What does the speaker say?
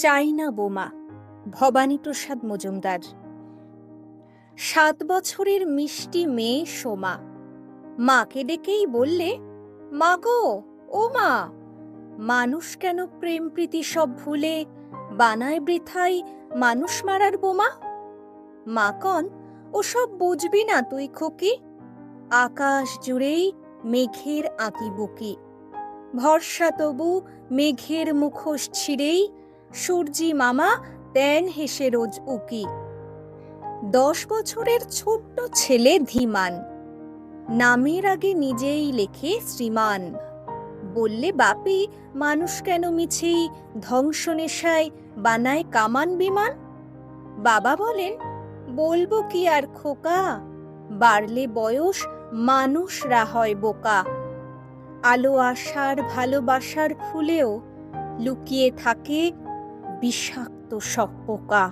চাইনা বোমা, ভবানীপ্রসাদ মজুমদার। 7 বছরের মিষ্টি মেয়ে সোমা মাকে ডেকেই বললে, মা গো, ও মা, মানুষ কেন প্রেম প্রীতি সব ভুলে বানায় বৃথায় মানুষ মারার বোমা? মা কন, ওসব বুঝবি না তুই খোকি, আকাশ জুড়েই মেঘের আঁকিবুকি, ভরসা তবু মেঘের মুখোশ ছিঁড়েই সূর্যি মামা দেন হেসে রোজ উকি। 10 বছরের ছোট্ট ছেলে ধীমান নামের আগে নিজেই লেখে শ্রীমান। বললে, বাপি, মানুষ কেন মিছেই ধ্বংস নেশায় বানায় কামান বিমান? বাবা বলেন, বলবো কি আর খোকা, বাড়লে বয়স মানুষরা হয় বোকা। আলো আশার ভালোবাসার ফুলেও লুকিয়ে থাকে বিষাক্ত সব পোকা।